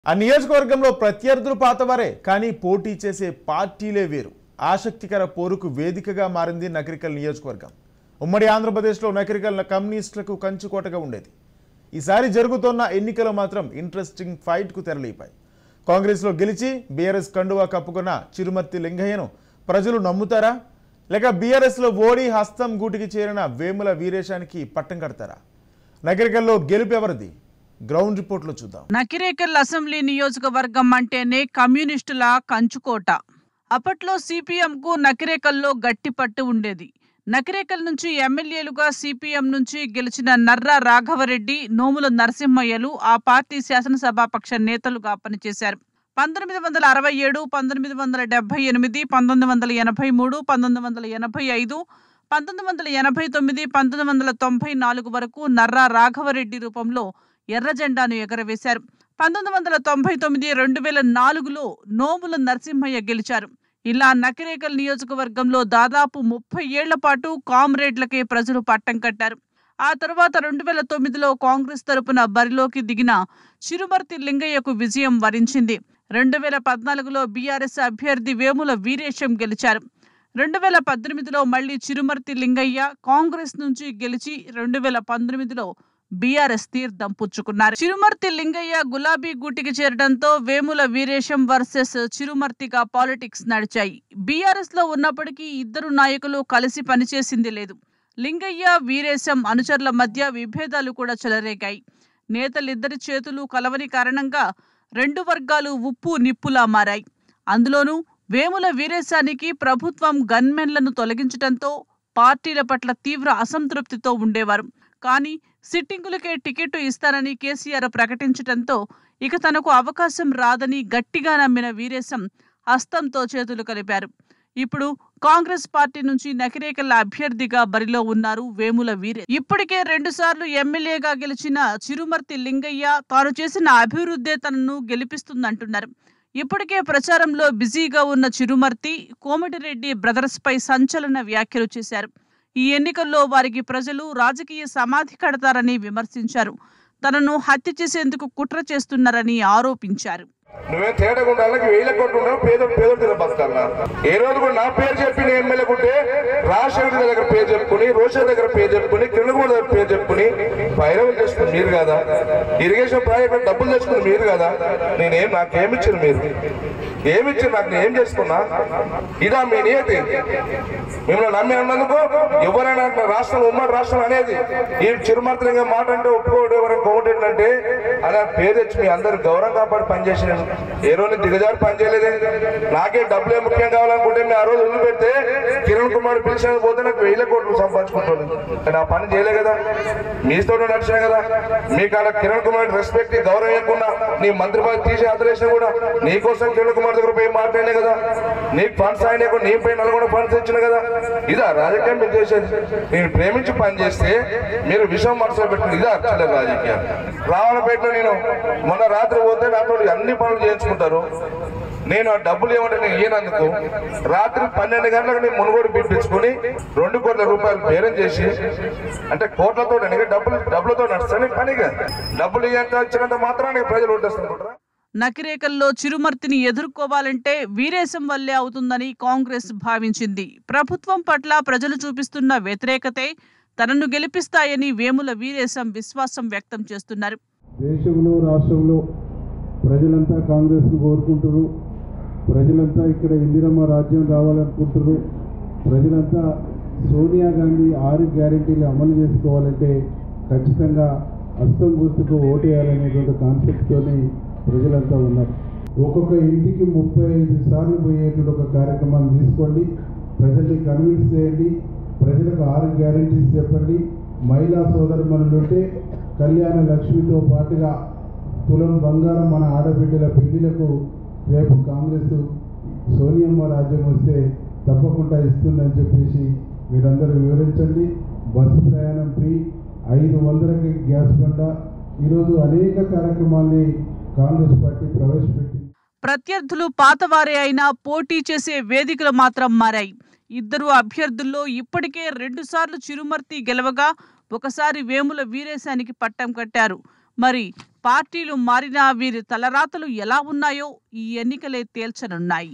ఆ నియోజకవర్గంలో ప్రత్యర్థులు పాతవారే కానీ పోటీ చేసే పార్టీలే వేరు. ఆసక్తికర పోరుకు వేదికగా మారింది నకరికల్ నియోజకవర్గం. ఉమ్మడి ఆంధ్రప్రదేశ్లో నకరికల్ కమ్యూనిస్టులకు కంచుకోటగా ఉండేది. ఈసారి జరుగుతున్న ఎన్నికలు మాత్రం ఇంట్రెస్టింగ్ ఫైట్కు తెరలేపాయి. కాంగ్రెస్లో గెలిచి బీఆర్ఎస్ కండువా కప్పుకున్న చిరుమర్తి లింగయ్యను ప్రజలు నమ్ముతారా, లేక బీఆర్ఎస్లో ఓడి హస్తం గూటికి చేరిన వేముల వీరేశానికి పట్టం కడతారా? నకరికల్లో గెలుపు ఎవరిది? గ్రౌండ్ రిపోర్ట్లో చూద్దాం. నకిరేకల్ అసెంబ్లీ నియోజకవర్గం అంటేనే కమ్యూనిస్టుల కంచుకోట. అప్పట్లో సిపిఎం కు నకిరేకల్లో గట్టి పట్టు ఉండేది. నకిరేకల్ నుంచి ఎమ్మెల్యేలుగా సిపిఎం నుంచి గెలిచిన నర్రా రాఘవరెడ్డి, నోముల నరసింహయ్యలు ఆ పార్టీ శాసనసభాపక్ష నేతలుగా పనిచేశారు. 1967, 1978, 1983, 1985, 1989, 1994 వరకు నర్రా రాఘవరెడ్డి రూపంలో ఎర్ర జెండాను ఎగరవేశారు. 1999, 2004లో నోముల నరసింహయ్య గెలిచారు. ఇలా నకిరేకల్ నియోజకవర్గంలో దాదాపు 30 ఏళ్ల పాటు కామ్రేడ్లకే ప్రజలు పట్టం కట్టారు. ఆ తర్వాత 2009లో కాంగ్రెస్ తరపున బరిలోకి దిగిన చిరుమర్తి లింగయ్యకు విజయం వరించింది. 2014లో బీఆర్ఎస్ అభ్యర్థి వేముల వీరేశం గెలిచారు. 2018లో మళ్లీ చిరుమర్తి లింగయ్య కాంగ్రెస్ నుంచి గెలిచి 2019లో బీఆర్ఎస్ తీర్థం పుచ్చుకున్నారు. చిరుమర్తి లింగయ్య గులాబీ గూటికి చేరడంతో వేముల వీరేశం వర్సెస్ చిరుమర్తిగా పాలిటిక్స్ నడిచాయి. బీఆర్ఎస్ లో ఉన్నప్పటికీ ఇద్దరు నాయకులు కలిసి పనిచేసింది లేదు. లింగయ్య వీరేశం అనుచరుల మధ్య విభేదాలు కూడా చెలరేగాయి. నేతలిద్దరి చేతులు కలవని కారణంగా రెండు వర్గాలు ఉప్పు నిప్పులా మారాయి. అందులోనూ వేముల వీరేశానికి ప్రభుత్వం గన్మెన్లను తొలగించడంతో పార్టీల పట్ల తీవ్ర అసంతృప్తితో ఉండేవారు. కానీ సిట్టింగులకే టికెట్ ఇస్తానని కేసీఆర్ ప్రకటించడంతో ఇక తనకు అవకాశం రాదని గట్టిగా నమ్మిన వీరేశం హస్తంతో చేతులు కలిపారు. ఇప్పుడు కాంగ్రెస్ పార్టీ నుంచి నకిరేకల్ అభ్యర్థిగా బరిలో ఉన్నారు వేముల వీరే. ఇప్పటికే 2 సార్లు ఎమ్మెల్యేగా గెలిచిన చిరుమర్తి లింగయ్య తాను చేసిన అభివృద్ధే తనను గెలిపిస్తుందంటున్నారు. ఇప్పటికే ప్రచారంలో బిజీగా ఉన్న చిరుమర్తి కోమటిరెడ్డి బ్రదర్స్ పై సంచలన వ్యాఖ్యలు చేశారు. ఈ ఎన్నికల్లో వారికి ప్రజలు రాజకీయ సమాధి కడతారని విమర్శించారు. తనను హత్య చేసేందుకు కుట్ర చేస్తున్నారని ఆరోపించారు. నువ్వే తేడకుండా వేల కోట్లు ఉన్నావు, పేదోడు బతకాలన్నా. ఏ రోజు కూడా నా పేరు చెప్పి నేను ఎమ్మెల్యేకుంటే రాజశేఖర్ దగ్గర పేరు చెప్పుకుని, రోషన్ దగ్గర పేరు చెప్పుకుని, కిరణకుమార్ దగ్గర పేరు చెప్పుకుని పైరవులు చేసుకుని మీరు కదా, ఇరిగేషన్ ప్రాజెక్ట్ డబ్బులు తెచ్చుకుని మీరు కదా. నాకేమిచ్చారు మీరు? ఏమిచ్చారు నాకు? నేను ఏం చేసుకున్నా? ఇదా మీ నియతి? మిమ్మల్ని నమ్మి అన్నందుకు ఎవరైనా రాష్ట్రం ఉమ్మడి రాష్ట్రం అనేది ఈ చిరుమర్తిగా మాట అంటే ఒప్పుకోడు. ఎవరైనా కోమటెంట్ అంటే అలా పేరు తెచ్చి మీ అందరు గౌరవం కాపాడి పనిచేసిన ఏ రోజు దిగజారి పని చేయలేదే. నాకే డబ్బులే ముఖ్యం కావాలనుకుంటే నేను ఆ రోజు వదిలిపెడితే కిరణ్ కుమార్ పిలిచిన పోతే నాకు 1000 కోట్లు సంపాదించుకుంటాను. కానీ ఆ పని చేయలే కదా, మీతో నడిచినా కదా. మీకు అలా కిరణ్ కుమార్ రెస్పెక్ట్ గౌరవం ఇవ్వకుండా నీ మంత్రి పదవి తీసి ఆదరేసినా కూడా నీకోసం కిరణ్ కుమార్ దగ్గర పోయి మాట్లాడినా కదా. నీకు ఫండ్స్ ఆయన నీ పై నల్గొండ ఫండ్స్ ఇచ్చిన కదా. ఇదా రాజకీయం మీరు చేసేది? నేను ప్రేమించి పని చేస్తే మీరు విషయం మనసులో పెట్టుకుని ఇదా చిల్లర రాజకీయాలు. రావణపేటలో నేను మొన్న రాత్రి పోతే నాతో అన్ని పనులు చేయించుకుంటారు. నేను ఆ డబ్బులు ఏమంటే నేను ఇయ్యనందుకు రాత్రి 12 గంటలకు నేను మునుగోడు పిలిపించుకుని 2 కోట్ల రూపాయలు బేరం చేసి, అంటే కోట్లతో డబ్బులతో నడుస్తాను పనిగా. డబ్బులు ఇచ్చినంత మాత్రానికి ప్రజలు ఓటేస్తుంటారా? నకిరేకల్లో చిరుమర్తిని ఎదుర్కోవాలంటే వీరేశం వల్లే అవుతుందని కాంగ్రెస్ భావించింది. ప్రభుత్వం పట్ల ప్రజలు చూపిస్తున్న వ్యతిరేకతే తనను గెలిపిస్తాయని వేముల వీరేశం విశ్వాసం వ్యక్తం చేస్తున్నారు. దేశంలో రాష్ట్రంలో ప్రజలంతా కాంగ్రెస్ను కోరుకుంటారు. ప్రజలంతా ఇక్కడ ఇందిరమ్మ రాజ్యం రావాలనుకుంటారు. ప్రజలంతా సోనియా గాంధీ 6 గ్యారెంటీలు అమలు చేసుకోవాలంటే ఖచ్చితంగా హస్తం గుర్తుకు ఓటేయాలనేటువంటి కాన్సెప్ట్తోనే ప్రజలంతా ఉన్నారు. ఒక్కొక్క ఇంటికి 35 సార్లు పోయేటువంటి ఒక కార్యక్రమాన్ని తీసుకోండి. ప్రజల్ని కన్విన్స్ చేయండి. ప్రజలకు 6 గ్యారెంటీస్ చెప్పండి. మహిళా సోదరుమణులుంటే కళ్యాణ లక్ష్మితో పాటుగా తులం బంగారం మన ఆడబిడ్డల పెళ్లిలకు రేపు కాంగ్రెస్ సోనియమ్మ రాజ్యం వస్తే తప్పకుండా ఇస్తుందని చెప్పేసి మీరందరూ వివరించండి. బస్సు ప్రయాణం ఫ్రీ, 500కి గ్యాస్ బండ, ఈరోజు అనేక కార్యక్రమాల్ని కాంగ్రెస్ పార్టీ ప్రవేశపెట్టింది. ప్రత్యర్థులు పాతవారే అయినా పోటీ చేసే వేదికలు మాత్రం మారాయి. ఇద్దరు అభ్యర్థుల్లో ఇప్పటికే 2 సార్లు చిరుమర్తి గెలవగా ఒకసారి వేముల వీరేశానికి పట్టం కట్టారు. మరి పార్టీలు మారినా వీరి తలరాతలు ఎలా ఉన్నాయో ఈ ఎన్నికలే తేల్చనున్నాయి.